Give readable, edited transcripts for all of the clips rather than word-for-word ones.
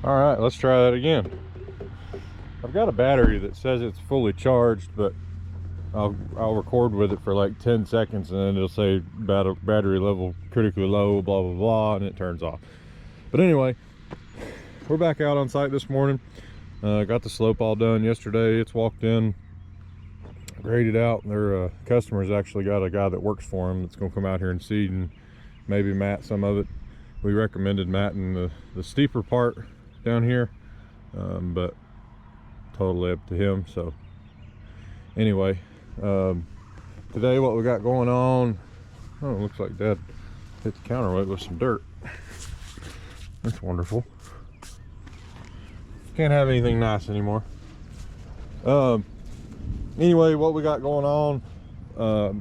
All right, let's try that again. I've got a battery that says it's fully charged, but I'll record with it for like 10 seconds and then it'll say battery level critically low, blah blah blah, and it turns off. But anyway, we're back out on site this morning. Got the slope all done yesterday. It's walked in, graded out. Their customers actually got a guy that works for them that's going to come out here and seed and maybe mat some of it. We recommended matting the steeper part down here, but totally up to him. So anyway, today what we got going on, oh, it looks like Dad hit the counterweight with some dirt. That's wonderful. Can't have anything nice anymore. Anyway, what we got going on,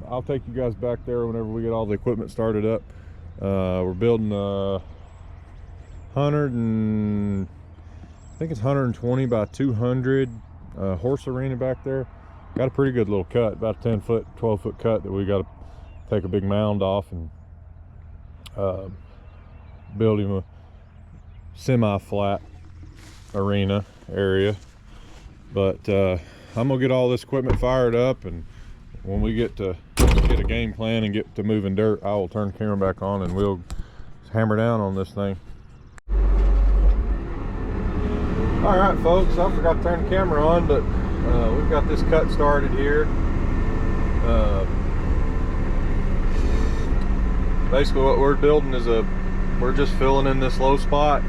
I'll take you guys back there whenever we get all the equipment started up. We're building a 120 by 200 horse arena back there. Got a pretty good little cut, about a 10 foot, 12 foot cut that we got to take a big mound off and build him a semi-flat arena area. But I'm gonna get all this equipment fired up, and when we get a game plan and get to moving dirt, I will turn the camera back on and we'll hammer down on this thing. All right, folks, I forgot to turn the camera on, but we've got this cut started here. Basically what we're building is we're just filling in this low spot.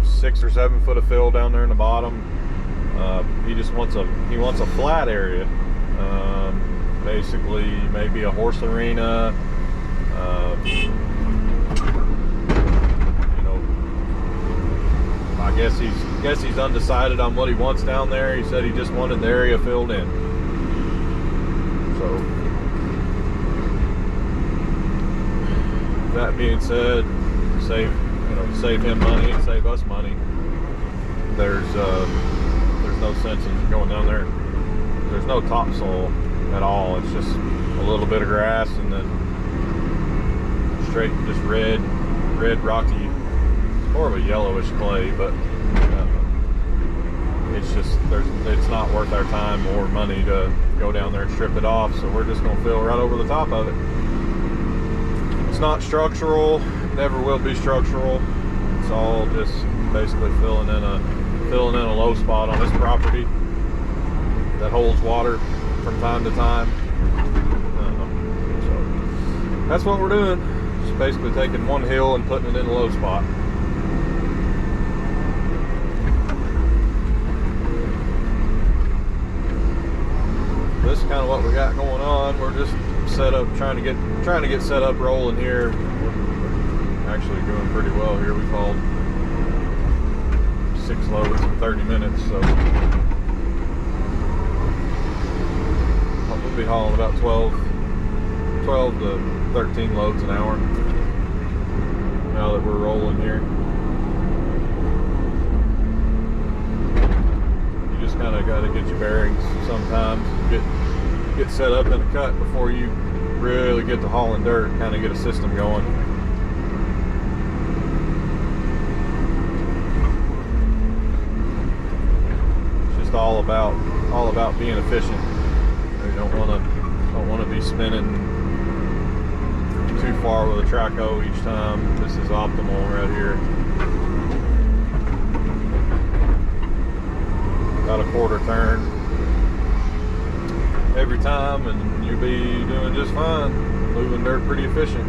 6 or 7 foot of fill down there in the bottom. He just wants a flat area. Basically maybe a horse arena. You know, I guess he's undecided on what he wants down there. He said he just wanted the area filled in. So that being said, save him money and save us money. There's no sense in going down there. There's no topsoil at all. It's just a little bit of grass and then straight just red rocky, more of a yellowish clay, but it's not worth our time or money to go down there and strip it off. So we're just gonna fill right over the top of it. It's not structural, never will be structural. It's all just basically filling in a low spot on this property that holds water from time to time. So that's what we're doing. Just basically taking one hill and putting it in a low spot. This is kind of what we got going on. We're just trying to get set up rolling here. We're actually doing pretty well here. We've hauled 6 loads in 30 minutes, so we'll be hauling about 12 to 13 loads an hour now that we're rolling here. You just kind of got to get your bearings sometimes, get set up in a cut before you really get to hauling dirt, kind of get a system going. All about being efficient. You don't want to be spinning too far with a traco each time. This is optimal right here. About a quarter turn every time, and you'll be doing just fine. Moving dirt pretty efficient.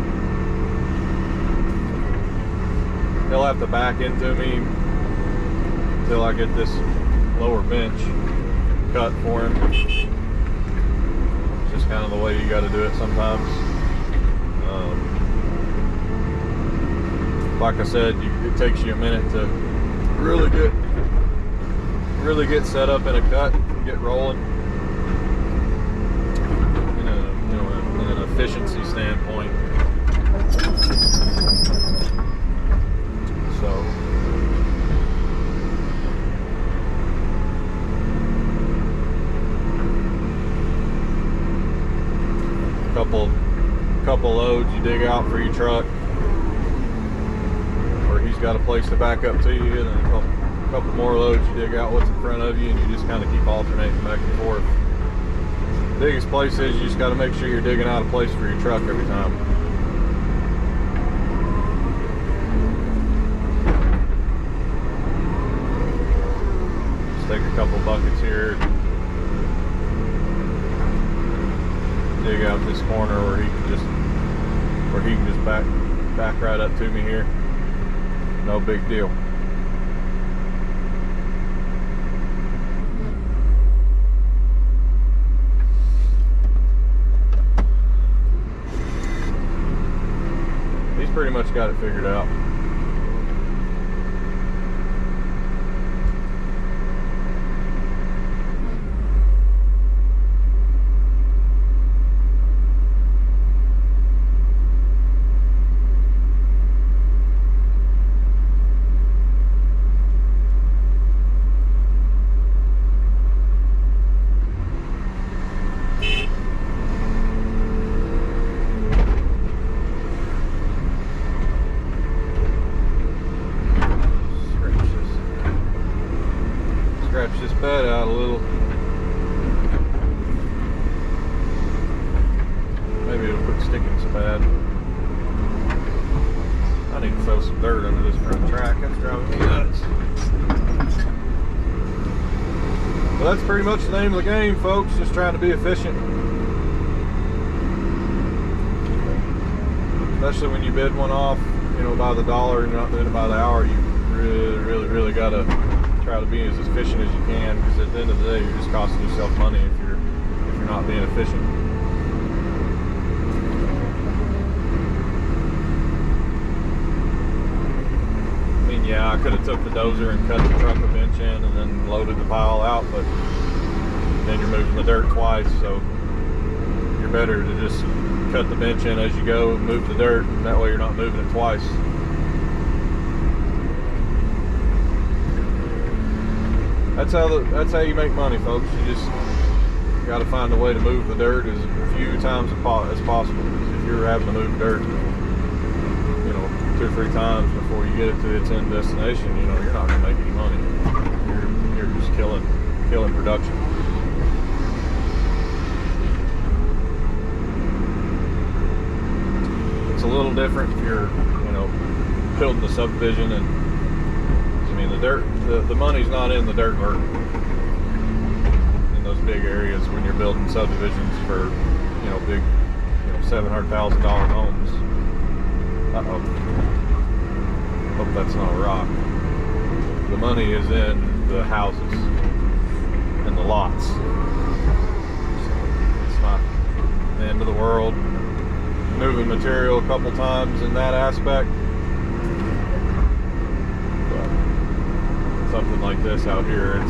He'll have to back into me until I get this lower bench cut for him. It's just kind of the way you got to do it sometimes. Like I said, it takes you a minute to really get set up in a cut and get rolling in an efficiency standpoint. So couple loads you dig out for your truck, he's got a place to back up to you, and then a couple more loads you dig out what's in front of you, and you just kind of keep alternating back and forth. The biggest place is you just got to make sure you're digging out a place for your truck every time. Just take a couple buckets here, dig out this corner where he can just back right up to me here. No big deal. He's pretty much got it figured out. Scratch this bed out a little. Maybe it'll quit sticking so bad. I need to throw some dirt under this front track. That's driving me nuts. Well, that's pretty much the name of the game, folks. Just trying to be efficient. Especially when you bid one off, you know, by the dollar and you're not doing it by the hour. You really got to try to be as efficient as you can, because at the end of the day, you're just costing yourself money if you're not being efficient. I mean, yeah, I could have took the dozer and cut the truck a bench in and then loaded the pile out, but then you're moving the dirt twice, so you're better to just cut the bench in as you go, move the dirt, and that way you're not moving it twice. That's how you make money, folks. You just got to find a way to move the dirt as few times as possible. Because if you're having to move dirt, you know, 2 or 3 times before you get it to its end destination, you know, you're not going to make any money. You're just killing production. It's a little different if you're, you know, building a subdivision, and I mean the money's not in the dirt work in those big areas when you're building subdivisions for, you know, big, you know, $700,000 homes. Uh-oh. Hope that's not a rock. The money is in the houses and the lots. So it's not the end of the world. Moving material a couple times in that aspect. Something like this out here,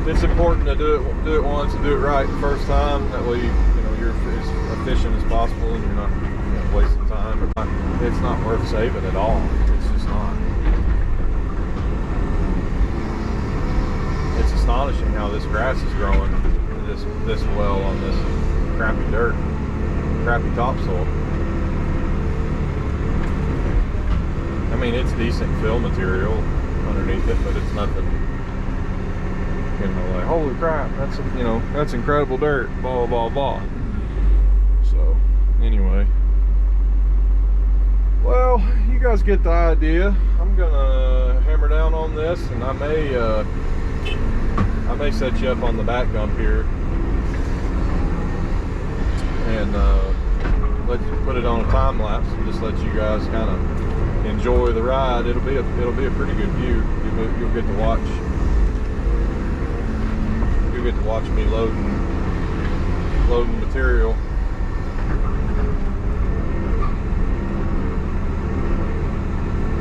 it's important to do it once and do it right the first time. That way, you know, you're as efficient as possible and you're not, you know, wasting time. It's not worth saving at all. It's just not. It's astonishing how this grass is growing this well on this crappy dirt, crappy topsoil. I mean, it's decent fill material underneath it, but it's nothing, you know, like, holy crap, that's, you know, that's incredible dirt, blah blah blah. So anyway, well, you guys get the idea. I'm gonna hammer down on this, and I may set you up on the back dump here and let you put it on a time lapse and just let you guys kind of enjoy the ride. It'll be a pretty good view. You'll get to watch. You'll get to watch me loading material.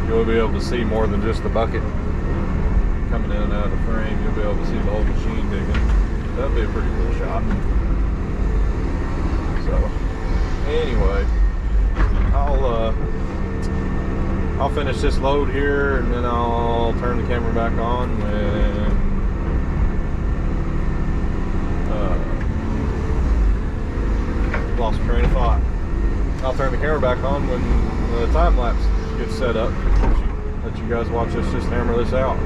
You'll be able to see more than just the bucket coming in and out of the frame. You'll be able to see the whole machine digging. That'll be a pretty cool shot. So anyway, I'll finish this load here, and then I'll turn the camera back on when lost train of thought. I'll turn the camera back on when the time lapse gets set up. Let you guys watch us just hammer this out.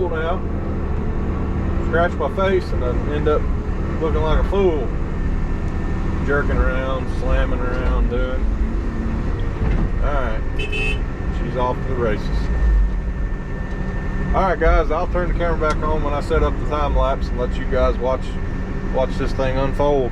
Now scratch my face and then end up looking like a fool, jerking around, slamming around, doing. Alright, she's off to the races. Alright guys, I'll turn the camera back on when I set up the time lapse and let you guys watch this thing unfold.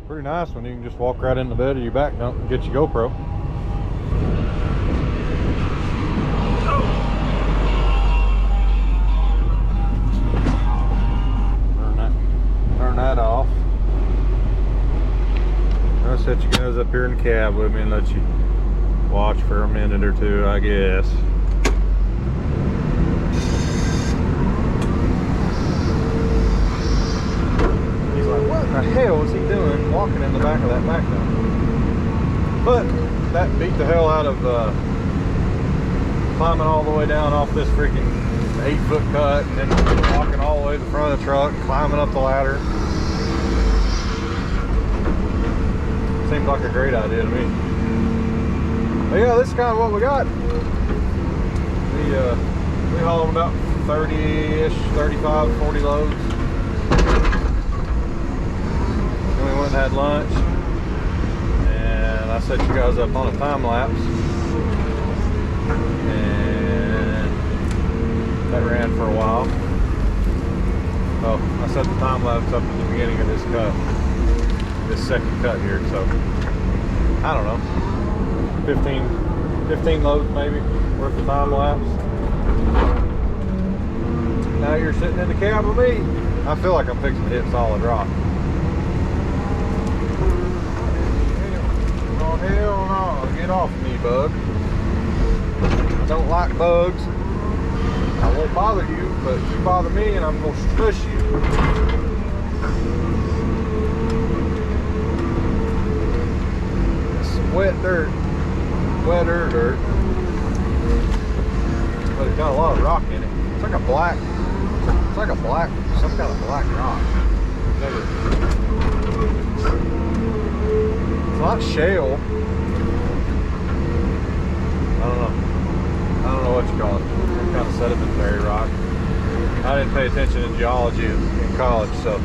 Pretty nice when you can just walk right in the bed of your back, don't get your GoPro. Turn that off. I'll set you guys up here in the cab with me and let you watch for a minute or two, I guess. What the hell is he doing walking in the back of that back down? But that beat the hell out of climbing all the way down off this freaking 8-foot cut and then walking all the way to the front of the truck, climbing up the ladder. Seems like a great idea to me. that's kind of what we got. We hauled about 30-ish, 35, 40 loads. Then we went and had lunch, and I set you guys up on a time lapse, and that ran for a while. Oh, I set the time lapse up at the beginning of this cut, this second cut here, so I don't know, 15 loads maybe worth of time lapse. Now you're sitting in the cab with me. I feel like I'm fixing to hit solid rock. Oh hell no, get off me, bug. I don't like bugs. I won't bother you, but you bother me and I'm gonna smush you. It's some wet dirt. Wetter dirt. But it's got a lot of rock in it. It's like a black, some kind of black rock. It's not shale. I don't know what you call it. Some kind of sedimentary rock. I didn't pay attention in geology in college, so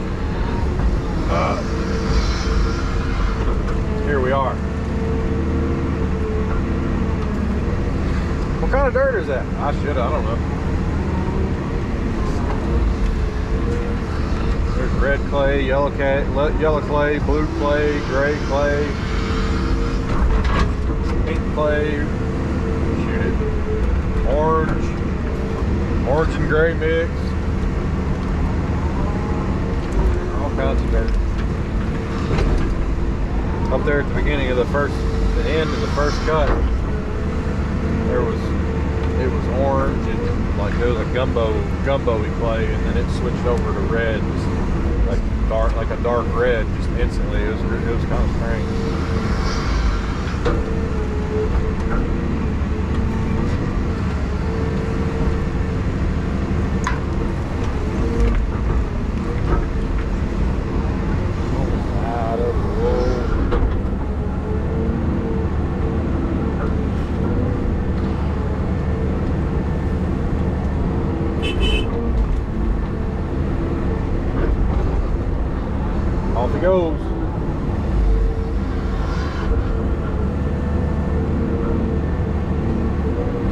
here we are. What kind of dirt is that? I don't know. There's red clay, yellow clay, blue clay, gray clay, pink clay, shoot it, orange and gray mix, all kinds of dirt. Up there at the beginning of the end of the first cut, it was orange and like there was a gumbo-y clay, and then it switched over to red, just like a dark red, just instantly. It was kind of strange. Off he goes.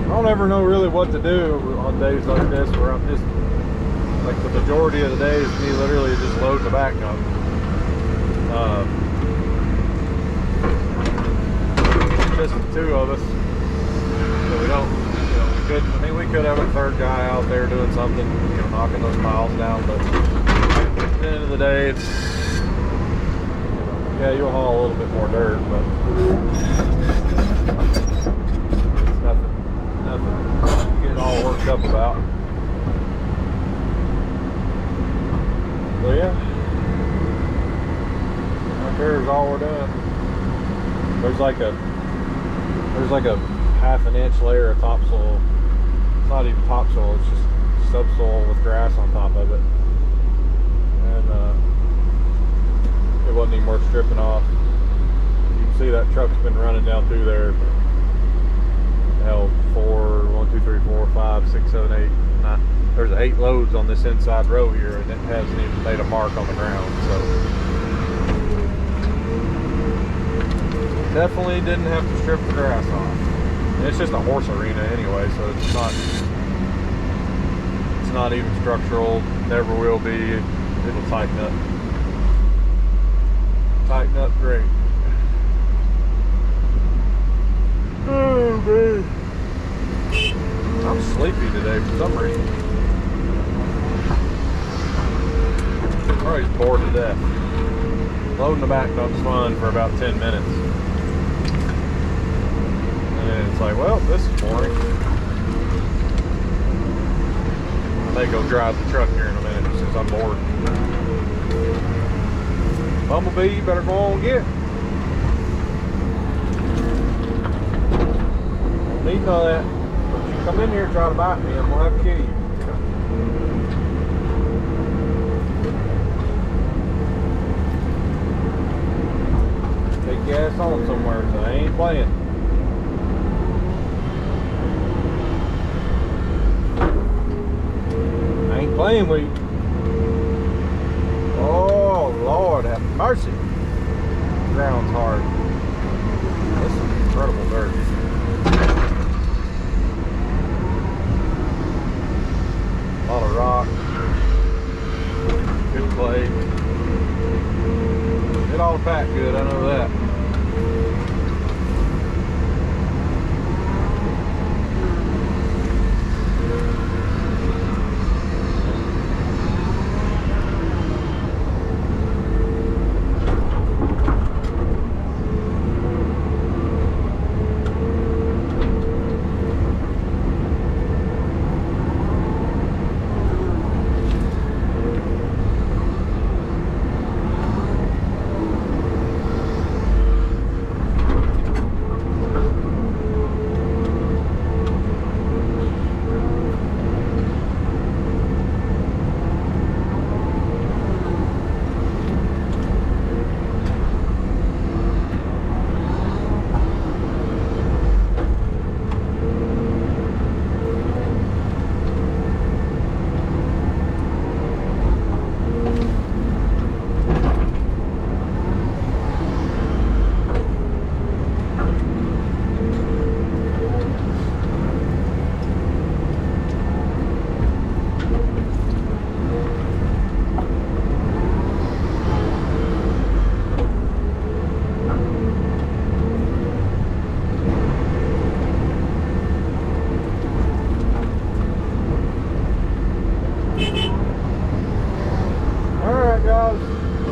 I don't ever know really what to do on days like this where I'm just, like the majority of the day is me literally just loading the backup. Just the two of us. So we don't, we could have a third guy out there doing something, knocking those piles down, but at the end of the day, it's, yeah, you'll haul a little bit more dirt, but it's nothing to get all worked up about. So yeah, right there is all we're doing. There's like a half an inch layer of topsoil. It's not even topsoil, it's just subsoil with grass on top of it. And it wasn't even worth stripping off. You can see that truck's been running down through there. Hell, 1, 2, 3, 4, 5, 6, 7, 8, 9. There's 8 loads on this inside row here, and it hasn't even made a mark on the ground. So definitely didn't have to strip the grass off. And it's just a horse arena anyway, so it's not even structural. Never will be. It'll tighten up. Tighten up great. Oh man, I'm sleepy today for some reason. Probably just bored to death. Loading the backup's fun for about 10 minutes, and then it's like, well, this is boring. I may go drive the truck here in a minute since I'm bored. Bumblebee, you better go on and get. Don't need none of that. But you come in here and try to bite me, I'm gonna have to kill you. Take your ass on somewhere, so I ain't playing. lean wheat. Oh Lord, have mercy. The ground's hard. This is incredible dirt. A lot of rock. Good clay. It ought to pack good, I know that.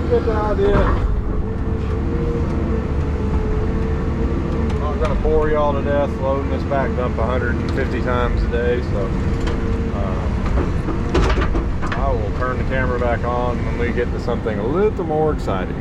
Get the idea. I'm not going to bore y'all to death loading this back dump 150 times a day, so I will turn the camera back on when we get to something a little more exciting.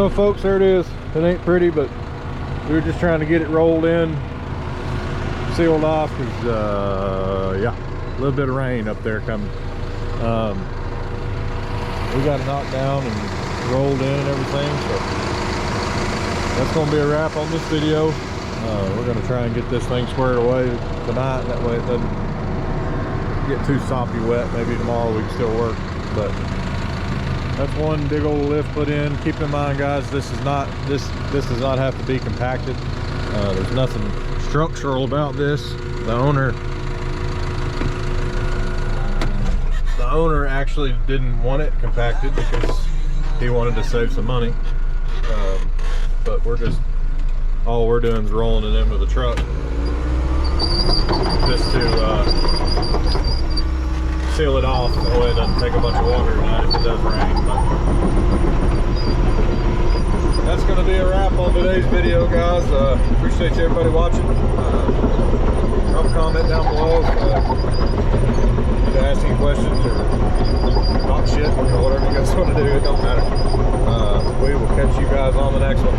Well, folks, there it is. It ain't pretty, but we were just trying to get it rolled in, sealed off, because yeah, a little bit of rain up there coming. We got it knocked down and rolled in and everything, so that's going to be a wrap on this video. We're going to try and get this thing squared away tonight, that way it doesn't get too soppy wet. Maybe tomorrow we can still work, but that's one big old lift put in. Keep in mind, guys, this does not have to be compacted. There's nothing structural about this. The owner actually didn't want it compacted because he wanted to save some money. But all we're doing is rolling it in with a truck just to seal it off, that way it doesn't take a bunch of water tonight if it does rain. But that's going to be a wrap on today's video, guys. Appreciate you everybody watching. Drop a comment down below if you need to ask any questions or talk shit or whatever you guys want to do. It don't matter. We will catch you guys on the next one.